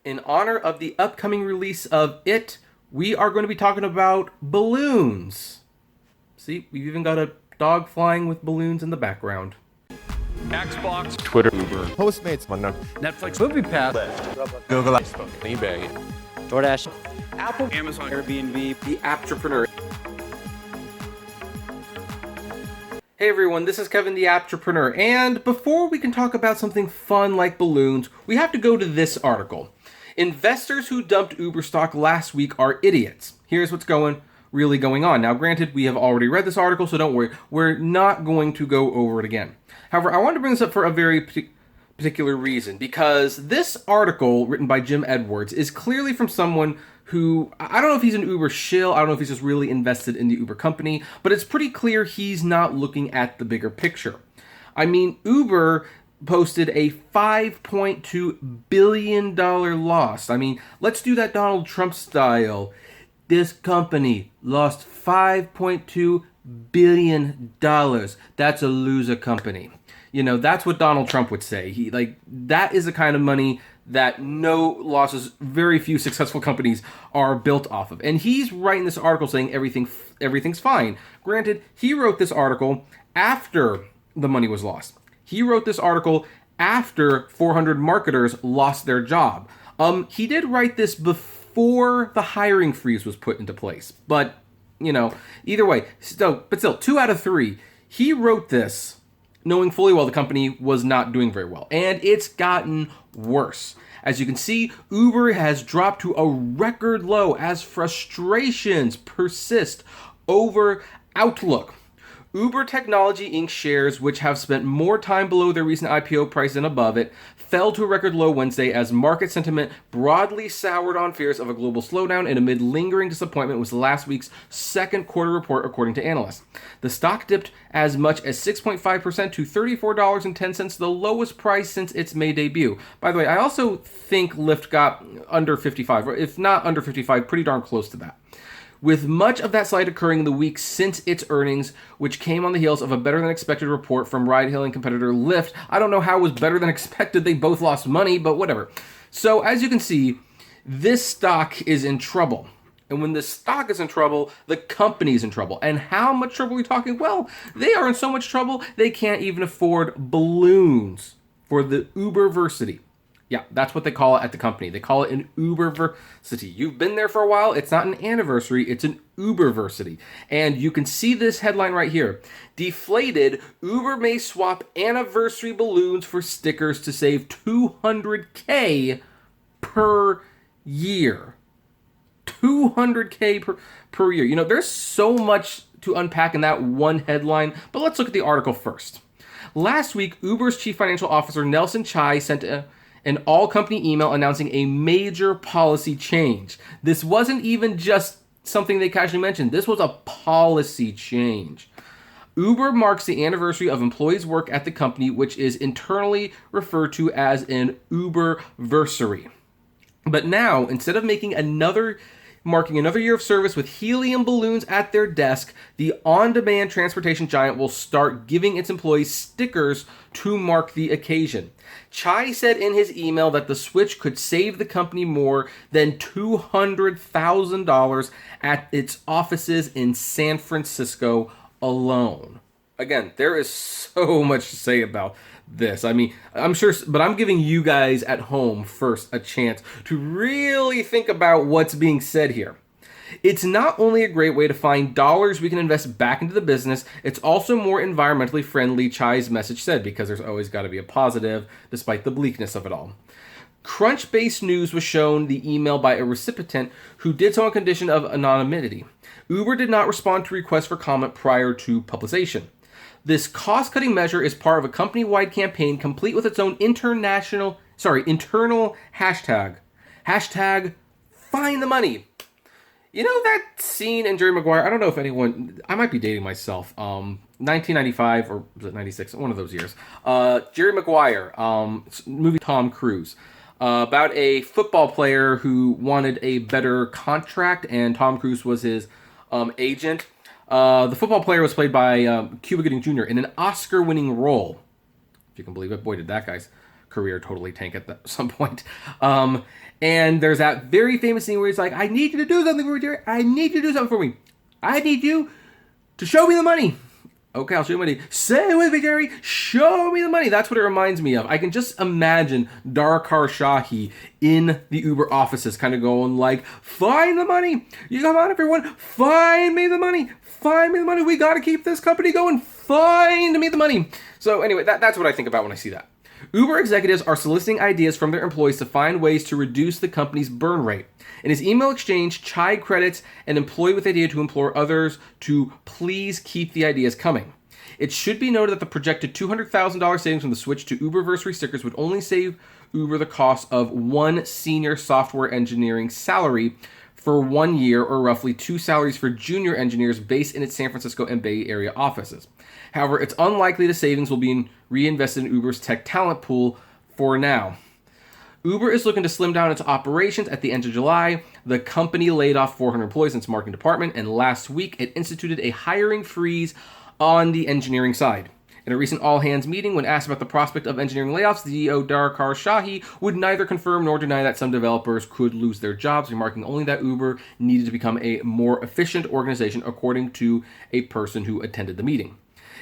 In honor of the upcoming release of It, we are going to be talking about balloons. See, we've even got a dog flying with balloons in the background. Xbox, Twitter, Uber, Postmates, Netflix, MoviePass, Google, eBay, DoorDash, Apple, Amazon, Airbnb, The Apptrepreneur. Hey everyone, this is Kevin the Apptrepreneur, and before we can talk about something fun like balloons, we have to go to this article. Investors who dumped Uber stock last week are idiots. Here's what's really going on. Now granted, we have already read this article, so don't worry, we're not going to go over it again. However, I wanted to bring this up for a very particular reason, because this article written by Jim Edwards is clearly from someone who, I don't know if he's an Uber shill, I don't know if he's just really invested in the Uber company, but it's pretty clear he's not looking at the bigger picture. I mean, Uber posted a $5.2 billion loss. I mean, let's do that Donald Trump style. This company lost $5.2 billion. That's a loser company. You know, that's what Donald Trump would say. That is the kind of money that no losses, very few successful companies are built off of. And he's writing this article saying everything's fine. Granted, he wrote this article after the money was lost. He wrote this article after 400 marketers lost their job. He did write this before the hiring freeze was put into place. But, you know, either way, still 2 out of 3. He wrote this knowing fully well the company was not doing very well. And it's gotten worse. As you can see, Uber has dropped to a record low as frustrations persist over outlook. Uber Technology Inc. shares, which have spent more time below their recent IPO price than above it, fell to a record low Wednesday as market sentiment broadly soured on fears of a global slowdown and amid lingering disappointment with last week's second quarter report, according to analysts. The stock dipped as much as 6.5% to $34.10, the lowest price since its May debut. By the way, I also think Lyft got under 55, or if not under 55, pretty darn close to that. With much of that slide occurring in the week since its earnings, which came on the heels of a better-than-expected report from ride-hailing competitor Lyft. I don't know how it was better than expected. They both lost money, but whatever. So, as you can see, this stock is in trouble. And when the stock is in trouble, the company is in trouble. And how much trouble are we talking? Well, they are in so much trouble, they can't even afford balloons for the Uberversity. Yeah, that's what they call it at the company. They call it an Uberversity. You've been there for a while. It's not an anniversary. It's an Uberversity. And you can see this headline right here. Deflated, Uber may swap anniversary balloons for stickers to save $200K per year. $200K per year. You know, there's so much to unpack in that one headline, but let's look at the article first. Last week, Uber's chief financial officer, Nelson Chai, sent an all-company email announcing a major policy change. This wasn't even just something they casually mentioned. This was a policy change. Uber marks the anniversary of employees' work at the company, which is internally referred to as an Uberversary. But now, instead of marking another year of service with helium balloons at their desk, the on-demand transportation giant will start giving its employees stickers to mark the occasion. Chai said in his email that the switch could save the company more than $200,000 at its offices in San Francisco alone. Again, there is so much to say about this. I mean, I'm sure, but I'm giving you guys at home first a chance to really think about what's being said here. It's not only a great way to find dollars we can invest back into the business, it's also more environmentally friendly, Chai's message said, because there's always got to be a positive, despite the bleakness of it all. Crunchbase News was shown the email by a recipient who did so on condition of anonymity. Uber did not respond to requests for comment prior to publication. This cost-cutting measure is part of a company-wide campaign complete with its own internal hashtag. Hashtag find the money. You know that scene in Jerry Maguire? I don't know if anyone, I might be dating myself. 1995 or was it 96? One of those years. Jerry Maguire, movie Tom Cruise. About a football player who wanted a better contract, and Tom Cruise was his agent. The football player was played by Cuba Gooding Jr. in an Oscar-winning role. If you can believe it. Boy, did that guy's career totally tank at some point. And there's that very famous scene where he's like, I need you to do something for me, Jerry. I need you to do something for me. I need you to show me the money. Okay, I'll show you the money. Say it with me, Jerry. Show me the money. That's what it reminds me of. I can just imagine Darkar Shahi in the Uber offices kind of going like, find the money. You come on, everyone. Find me the money. Find me the money. We got to keep this company going. Find me the money. So anyway, that's what I think about when I see that. Uber executives are soliciting ideas from their employees to find ways to reduce the company's burn rate. In his email exchange, Chai credits an employee with the idea to implore others to please keep the ideas coming. It should be noted that the projected $200,000 savings from the switch to Uberversary stickers would only save Uber the cost of one senior software engineering salary for 1 year, or roughly 2 salaries for junior engineers based in its San Francisco and Bay Area offices. However, it's unlikely the savings will be reinvested in Uber's tech talent pool for now. Uber is looking to slim down its operations. At the end of July, the company laid off 400 employees in its marketing department, and last week it instituted a hiring freeze on the engineering side. In a recent all-hands meeting, when asked about the prospect of engineering layoffs, the CEO Darkar Shahi would neither confirm nor deny that some developers could lose their jobs, remarking only that Uber needed to become a more efficient organization, according to a person who attended the meeting.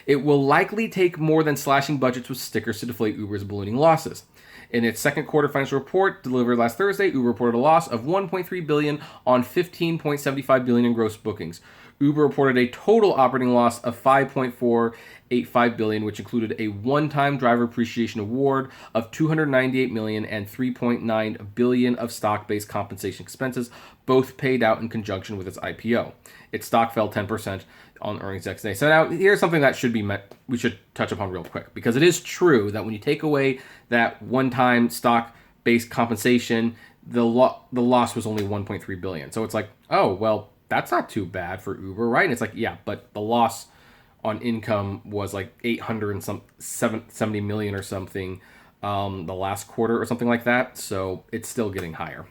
It will likely take more than slashing budgets with stickers to deflate Uber's ballooning losses. In its second quarter financial report delivered last Thursday, Uber reported a loss of $1.3 billion on $15.75 billion in gross bookings. Uber reported a total operating loss of $5.485 billion, which included a one-time driver appreciation award of $298 million and $3.9 billion of stock-based compensation expenses, both paid out in conjunction with its IPO. Its stock fell 10% on earnings next day. So now here's something that we should touch upon real quick, because it is true that when you take away that one-time stock-based compensation, the loss was only $1.3 billion. So it's like, oh, well, that's not too bad for Uber, right? And it's like, yeah, but the loss on income was like $870 million or something the last quarter or something like that. So it's still getting higher.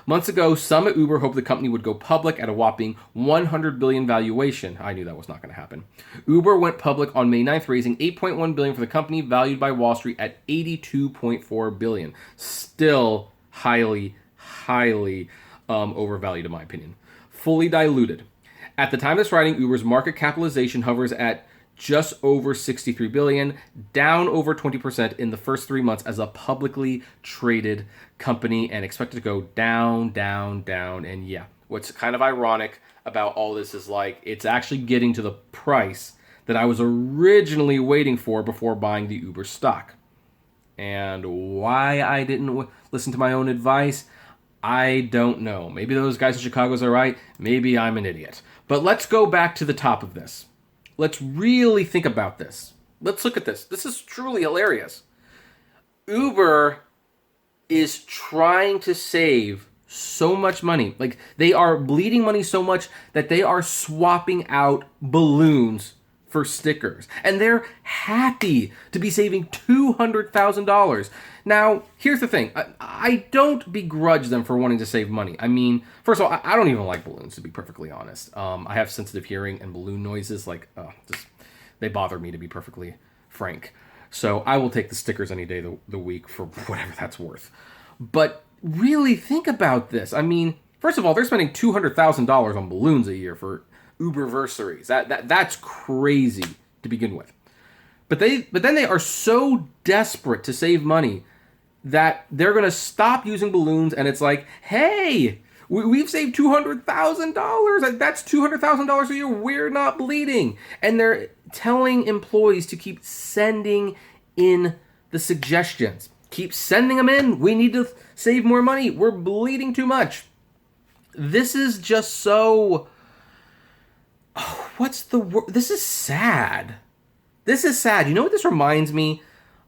Months ago, some at Uber hoped the company would go public at a whopping $100 billion valuation. I knew that was not going to happen. Uber went public on May 9th, raising $8.1 billion for the company, valued by Wall Street at $82.4 billion. Still highly overvalued, in my opinion. Fully diluted. At the time of this writing, Uber's market capitalization hovers at just over $63 billion, down over 20% in the first 3 months as a publicly traded company, and expected to go down. And yeah, what's kind of ironic about all this is like it's actually getting to the price that I was originally waiting for before buying the Uber stock. And why I didn't listen to my own advice, I don't know. Maybe those guys in Chicago's are right. Maybe I'm an idiot. But let's go back to the top of this. Let's really think about this. Let's look at this. This is truly hilarious. Uber is trying to save so much money. Like, they are bleeding money so much that they are swapping out balloons for stickers. And they're happy to be saving $200,000. Now, here's the thing. I don't begrudge them for wanting to save money. I mean, first of all, I don't even like balloons, to be perfectly honest. I have sensitive hearing, and balloon noises, they bother me, to be perfectly frank. So I will take the stickers any day of the week for whatever that's worth. But really think about this. I mean, first of all, they're spending $200,000 on balloons a year for Uberversaries. That's crazy to begin with. But then they are so desperate to save money that they're going to stop using balloons, and it's like, hey, we've saved $200,000. That's $200,000 a year. We're not bleeding. And they're telling employees to keep sending in the suggestions. Keep sending them in. We need to save more money. We're bleeding too much. This is just so... Oh, what's the word? This is sad. This is sad. You know what this reminds me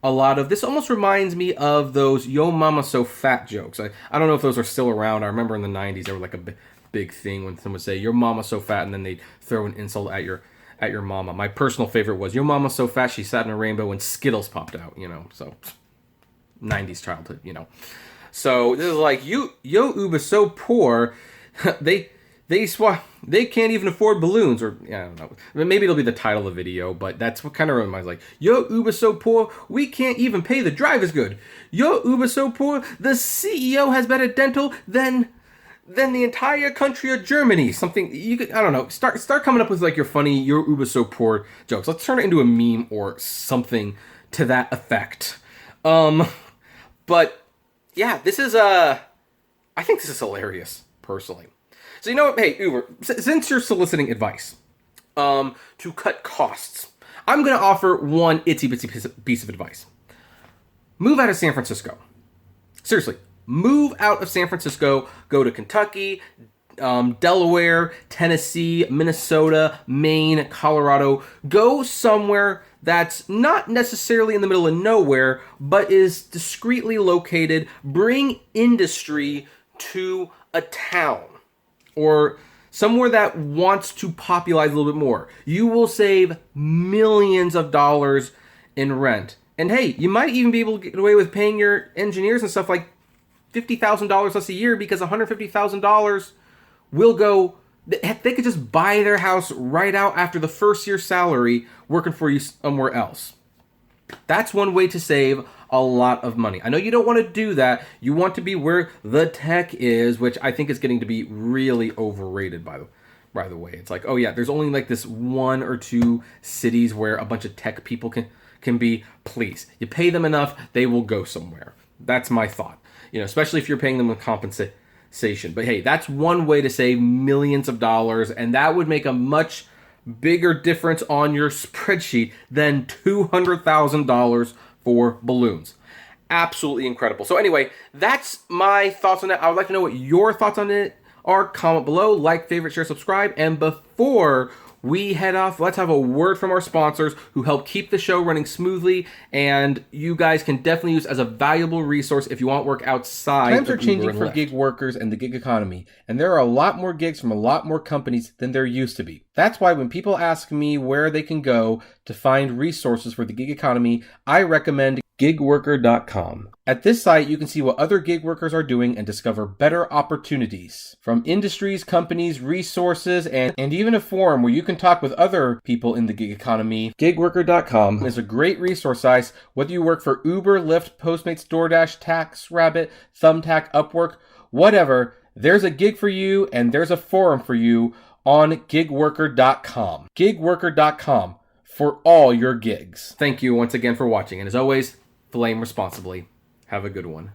a lot of? This almost reminds me of those "Yo Mama So Fat" jokes. I don't know if those are still around. I remember in the 90s they were like a big thing when someone would say "Your mama so fat" and then they'd throw an insult at your mama. My personal favorite was "Your mama so fat she sat in a rainbow and Skittles popped out." So 90s childhood. So this is like Yo Uber so poor they They can't even afford balloons, or yeah, I don't know. Maybe it'll be the title of the video, but that's what kind of reminds like, yo, Uber's so poor, we can't even pay the drivers good. Yo, Uber's so poor, the CEO has better dental than the entire country of Germany. Something you could, I don't know. Start coming up with like your funny, your Uber's so poor jokes. Let's turn it into a meme or something to that effect. But yeah, this is I think this is hilarious, personally. So you know what? Hey, Uber, since you're soliciting advice to cut costs, I'm going to offer one itsy bitsy piece of advice. Move out of San Francisco. Seriously, move out of San Francisco. Go to Kentucky, Delaware, Tennessee, Minnesota, Maine, Colorado. Go somewhere that's not necessarily in the middle of nowhere, but is discreetly located. Bring industry to a town or somewhere that wants to populate a little bit more. You will save millions of dollars in rent. And hey, you might even be able to get away with paying your engineers and stuff like $50,000 less a year, because $150,000 will go. Heck, they could just buy their house right out after the first year's salary working for you somewhere else. That's one way to save a lot of money. I know you don't want to do that. You want to be where the tech is, which I think is getting to be really overrated, by the way. It's like, oh yeah, there's only like this 1 or 2 cities where a bunch of tech people can be. Please, you pay them enough, they will go somewhere. That's my thought. You know, especially if you're paying them with compensation. But hey, that's one way to save millions of dollars, and that would make a much bigger difference on your spreadsheet than $200,000 for balloons. Absolutely incredible. So anyway, that's my thoughts on that. I would like to know what your thoughts on it are. Comment below, like, favorite, share, subscribe. And before we head off, let's have a word from our sponsors who help keep the show running smoothly, and you guys can definitely use as a valuable resource if you want work outside. Times are changing for gig workers and the gig economy, and there are a lot more gigs from a lot more companies than there used to be. That's why when people ask me where they can go to find resources for the gig economy, I recommend gigworker.com. At this site, you can see what other gig workers are doing and discover better opportunities from industries, companies, resources, and even a forum where you can talk with other people in the gig economy. Gigworker.com is a great resource site, whether you work for Uber, Lyft, Postmates, DoorDash, TaxRabbit, Thumbtack, Upwork, whatever. There's a gig for you and there's a forum for you on gigworker.com. Gigworker.com for all your gigs. Thank you once again for watching, and as always, flame responsibly. Have a good one.